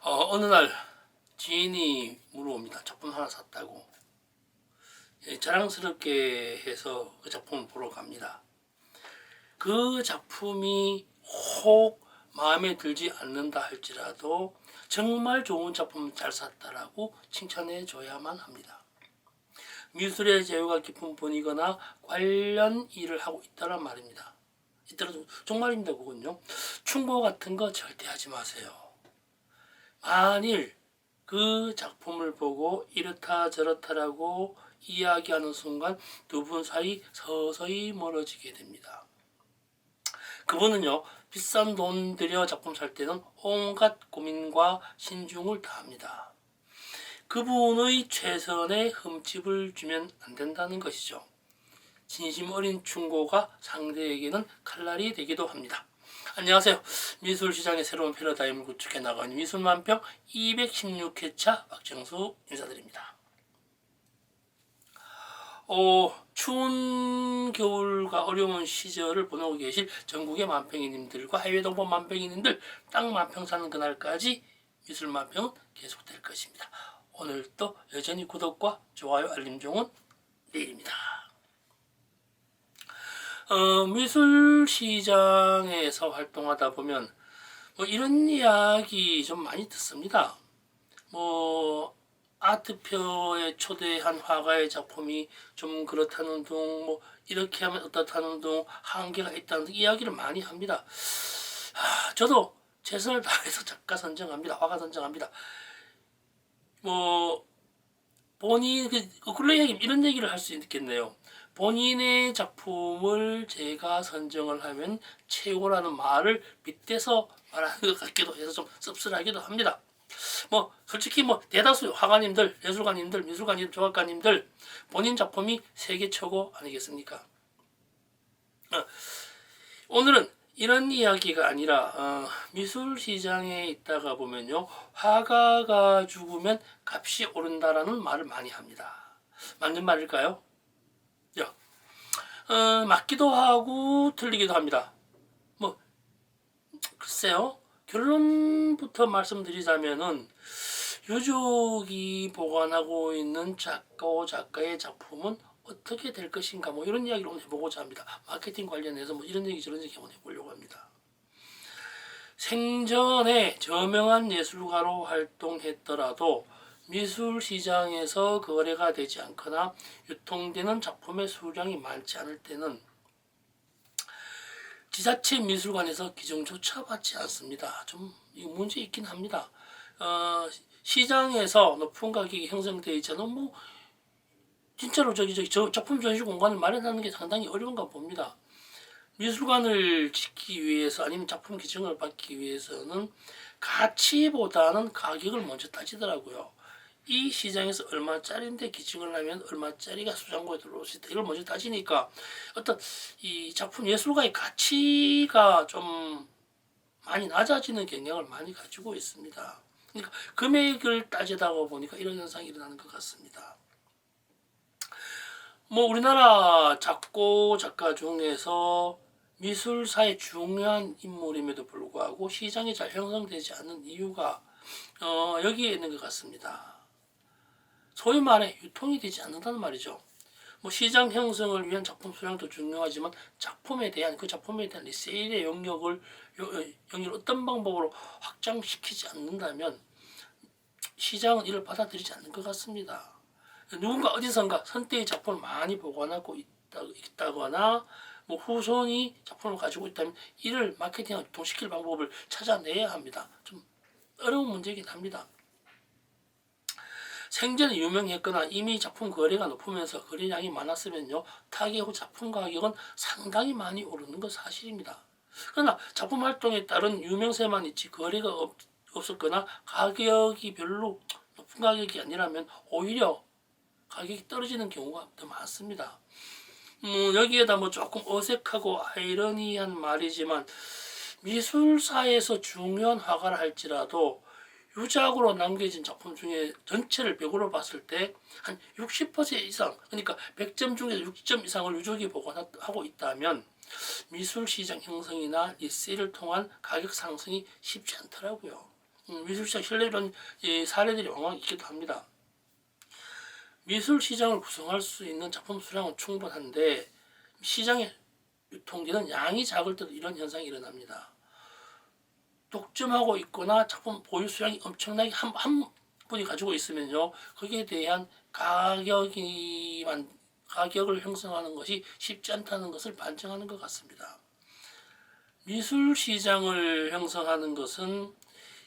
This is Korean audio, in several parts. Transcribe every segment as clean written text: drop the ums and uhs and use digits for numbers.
어느 날 지인이 물어옵니다. 작품 하나 샀다고. 자랑스럽게 해서 그 작품을 보러 갑니다. 그 작품이 혹 마음에 들지 않는다 할지라도 정말 좋은 작품 잘 샀다라고 칭찬해 줘야만 합니다. 미술의 재료가 깊은 분이거나 관련 일을 하고 있다란 말입니다. 이따라 정말입니다. 그건요. 충고 같은 거 절대 하지 마세요. 만일 그 작품을 보고 이렇다 저렇다라고 이야기하는 순간 두 분 사이 서서히 멀어지게 됩니다. 그분은요, 비싼 돈 들여 작품 살 때는 온갖 고민과 신중을 다합니다. 그분의 최선의 흠집을 주면 안 된다는 것이죠. 진심 어린 충고가 상대에게는 칼날이 되기도 합니다. 안녕하세요. 미술시장의 새로운 패러다임을 구축해 나가는 미술만평 216회차 박정수 인사드립니다. 추운 겨울과 어려운 시절을 보내고 계실 전국의 만평이님들과 해외 동포 만평이님들 땅 만평 사는 그날까지 미술만평은 계속될 것입니다. 오늘도 여전히 구독과 좋아요 알림 종은 내일입니다. 미술 시장에서 활동하다 보면 이런 이야기 좀 많이 듣습니다. 아트표에 초대한 화가의 작품이 좀 그렇다는 둥, 이렇게 하면 어떻다는 둥, 한계가 있다는 둥 이야기를 많이 합니다. 저도 최선을 다해서 작가 선정합니다. 화가 선정합니다. 본인, 이런 얘기를 할 수 있겠네요. 본인의 작품을 제가 선정을 하면 최고라는 말을 빗대서 말하는 것 같기도 해서 좀 씁쓸하기도 합니다. 솔직히 대다수 화가님들, 예술가님들, 미술가님들, 조각가님들 본인 작품이 세계 최고 아니겠습니까? 오늘은 이런 이야기가 아니라 미술 시장에 있다가 보면요, 화가가 죽으면 값이 오른다라는 말을 많이 합니다. 맞는 말일까요? 맞기도 하고 틀리기도 합니다. 글쎄요. 결론부터 말씀드리자면은 유족이 보관하고 있는 작가의 작품은 어떻게 될 것인가 이런 이야기를 오늘 해보고자 합니다. 마케팅 관련해서 이런 얘기 저런 얘기 한번 해보려고 합니다. 생전에 저명한 예술가로 활동했더라도 미술 시장에서 거래가 되지 않거나 유통되는 작품의 수량이 많지 않을 때는 지자체 미술관에서 기증조차 받지 않습니다. 좀 문제 있긴 합니다. 시장에서 높은 가격이 형성되어 있잖아요. 진짜로 작품 전시 공간을 마련하는 게 상당히 어려운가 봅니다. 미술관을 짓기 위해서 아니면 작품 기증을 받기 위해서는 가치보다는 가격을 먼저 따지더라고요. 이 시장에서 얼마짜리인데 기증을 하면 얼마짜리가 수장고에 들어올 수 있다. 이걸 먼저 따지니까 어떤 이 작품 예술가의 가치가 좀 많이 낮아지는 경향을 많이 가지고 있습니다. 그러니까 금액을 따지다가 보니까 이런 현상이 일어나는 것 같습니다. 우리나라 작고 작가 중에서 미술사의 중요한 인물임에도 불구하고 시장이 잘 형성되지 않는 이유가 여기에 있는 것 같습니다. 소위 말해 유통이 되지 않는다는 말이죠. 시장 형성을 위한 작품 수량도 중요하지만 작품에 대한 리세일의 영역을 어떤 방법으로 확장시키지 않는다면 시장은 이를 받아들이지 않는 것 같습니다. 누군가 어디선가 선대의 작품을 많이 보관하고 있다거나 후손이 작품을 가지고 있다면 이를 마케팅하고 유통시킬 방법을 찾아내야 합니다. 좀 어려운 문제이긴 합니다. 생전에 유명했거나 이미 작품 거래가 높으면서 거래량이 많았으면요, 타계 후 작품 가격은 상당히 많이 오르는 건 사실입니다. 그러나 작품 활동에 따른 유명세만 있지 거래가 없었거나 가격이 별로 높은 가격이 아니라면 오히려 가격이 떨어지는 경우가 더 많습니다. 여기에다 조금 어색하고 아이러니한 말이지만 미술사에서 중요한 화가를 할지라도 유작으로 남겨진 작품 중에 전체를 100으로 봤을 때 한 60% 이상, 그러니까 100점 중에서 60점 이상을 유족이 보관하고 있다면 미술 시장 형성이나 리세일을 통한 가격 상승이 쉽지 않더라고요. 미술시장 신뢰 이런 사례들이 왕왕 있기도 합니다. 미술시장을 구성할 수 있는 작품 수량은 충분한데 시장에 유통되는 양이 작을 때도 이런 현상이 일어납니다. 독점하고 있거나 작품 보유 수량이 엄청나게 한 분이 가지고 있으면요, 거기에 대한 가격을 형성하는 것이 쉽지 않다는 것을 반증하는 것 같습니다. 미술 시장을 형성하는 것은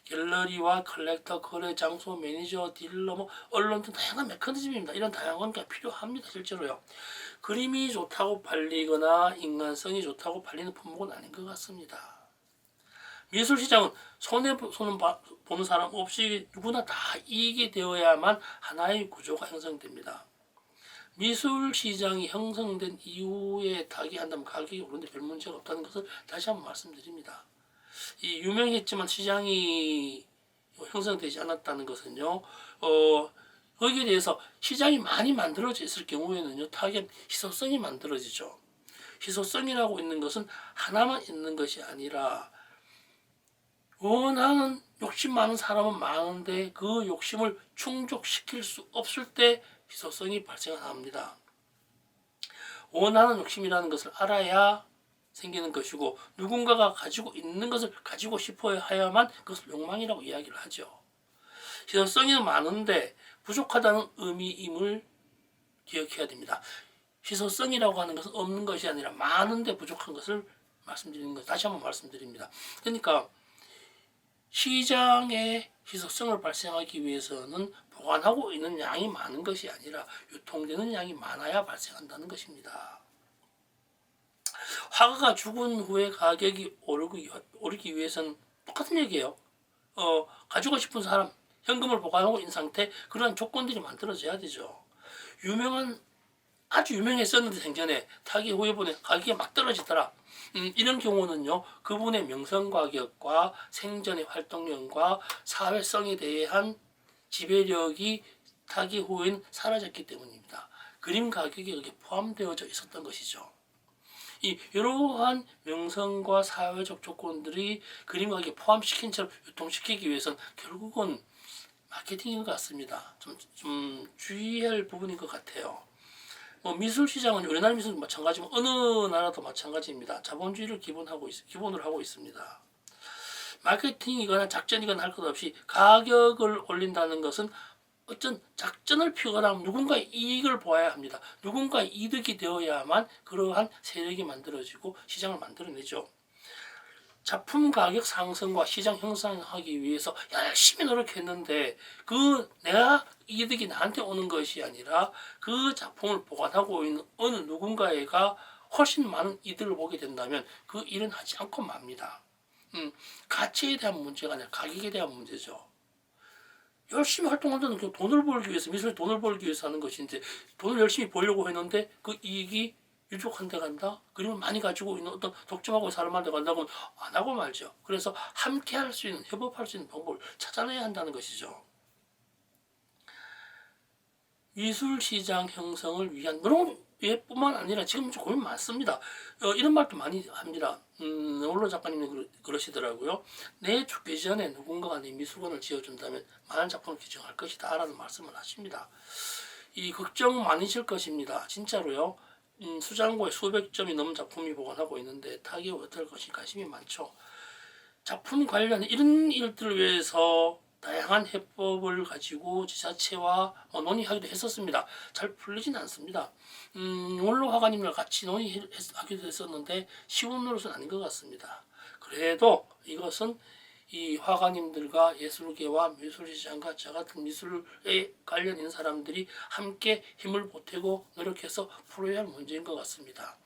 갤러리와 컬렉터, 거래 장소, 매니저, 딜러, 언론 등 다양한 메커니즘입니다. 이런 다양한 게 필요합니다. 실제로요. 그림이 좋다고 팔리거나 인간성이 좋다고 팔리는 품목은 아닌 것 같습니다. 미술 시장은 손해 보는 사람 없이 누구나 다 이익이 되어야만 하나의 구조가 형성됩니다. 미술 시장이 형성된 이후에 타기한다면 가격이 오르는데 별 문제가 없다는 것을 다시 한번 말씀드립니다. 이 유명했지만 시장이 형성되지 않았다는 것은요, 거기에 대해서 시장이 많이 만들어져 있을 경우에는요, 타겟 희소성이 만들어지죠. 희소성이라고 있는 것은 하나만 있는 것이 아니라 원하는 욕심 많은 사람은 많은데 그 욕심을 충족시킬 수 없을 때 희소성이 발생합니다. 원하는 욕심이라는 것을 알아야 생기는 것이고 누군가가 가지고 있는 것을 가지고 싶어 해야만 그것을 욕망이라고 이야기를 하죠. 희소성이 많은데 부족하다는 의미임을 기억해야 됩니다. 희소성이라고 하는 것은 없는 것이 아니라 많은데 부족한 것을 말씀드리는 것, 다시 한번 말씀드립니다. 그러니까 시장에 희소성을 발생하기 위해서는 보관하고 있는 양이 많은 것이 아니라 유통되는 양이 많아야 발생한다는 것입니다. 화가가 죽은 후에 가격이 오르기 위해서는 똑같은 얘기예요. 가지고 싶은 사람, 현금을 보관하고 있는 상태, 그런 조건들이 만들어져야 되죠. 아주 유명했었는데 생전에 타기 후에 보니 가격이 막 떨어지더라. 이런 경우는요, 그분의 명성 가격과 생전의 활동량과 사회성에 대한 지배력이 타기 후엔 사라졌기 때문입니다. 그림 가격이 여기 포함되어져 있었던 것이죠. 이러한 명성과 사회적 조건들이 그림 가격에 포함시킨 채로 유통시키기 위해서는 결국은 마케팅인 것 같습니다. 좀 주의할 부분인 것 같아요. 미술 시장은 우리나라 미술도 마찬가지고 어느 나라도 마찬가지입니다. 자본주의를 기본으로 하고 있습니다. 마케팅이거나 작전이거나 할 것 없이 가격을 올린다는 것은 어떤 작전을 피우거나 누군가의 이익을 보아야 합니다. 누군가의 이득이 되어야만 그러한 세력이 만들어지고 시장을 만들어내죠. 작품 가격 상승과 시장 형성하기 위해서 열심히 노력했는데 내가 이득이 나한테 오는 것이 아니라 그 작품을 보관하고 있는 어느 누군가가 훨씬 많은 이득을 보게 된다면 그 일은 하지 않고 맙니다. 가치에 대한 문제가 아니라 가격에 대한 문제죠. 열심히 활동한다는 게 돈을 벌기 위해서, 미술에 돈을 벌기 위해서 하는 것인데 돈을 열심히 벌려고 했는데 그 이익이 유족한 데 간다? 그림을 많이 가지고 있는 어떤 독점하고 사람한테 간다고는 안 하고 말죠. 그래서 함께 할 수 있는, 협업할 수 있는 방법을 찾아내야 한다는 것이죠. 미술시장 형성을 위한 그런 예뿐만 아니라 지금 고민 많습니다. 이런 말도 많이 합니다. 원로 작가님이 그러시더라고요. 내 죽기 전에 누군가가 내 미술관을 지어준다면 많은 작품을 기증할 것이다 라는 말씀을 하십니다. 이 걱정 많으실 것입니다. 진짜로요. 수장고에 수백 점이 넘는 작품이 보관하고 있는데 타기에 어떨 것이 관심이 많죠. 작품 관련 이런 일들을 위해서 다양한 해법을 가지고 지자체와 논의하기도 했었습니다. 잘 풀리진 않습니다. 원로 화가님과 같이 논의하기도 했었는데 쉬운 노릇은 아닌 것 같습니다. 그래도 이것은 이 화가님들과 예술계와 미술시장과 저 같은 미술에 관련 있는 사람들이 함께 힘을 보태고 노력해서 풀어야 할 문제인 것 같습니다.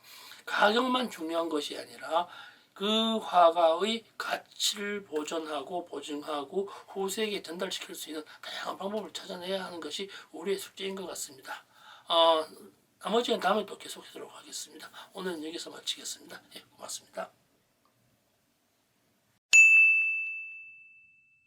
가격만 중요한 것이 아니라 그 화가의 가치를 보존하고 보증하고 후세에게 전달시킬 수 있는 다양한 방법을 찾아내야 하는 것이 우리의 숙제인 것 같습니다. 나머지는 다음에 또 계속하도록 하겠습니다. 오늘은 여기서 마치겠습니다. 고맙습니다.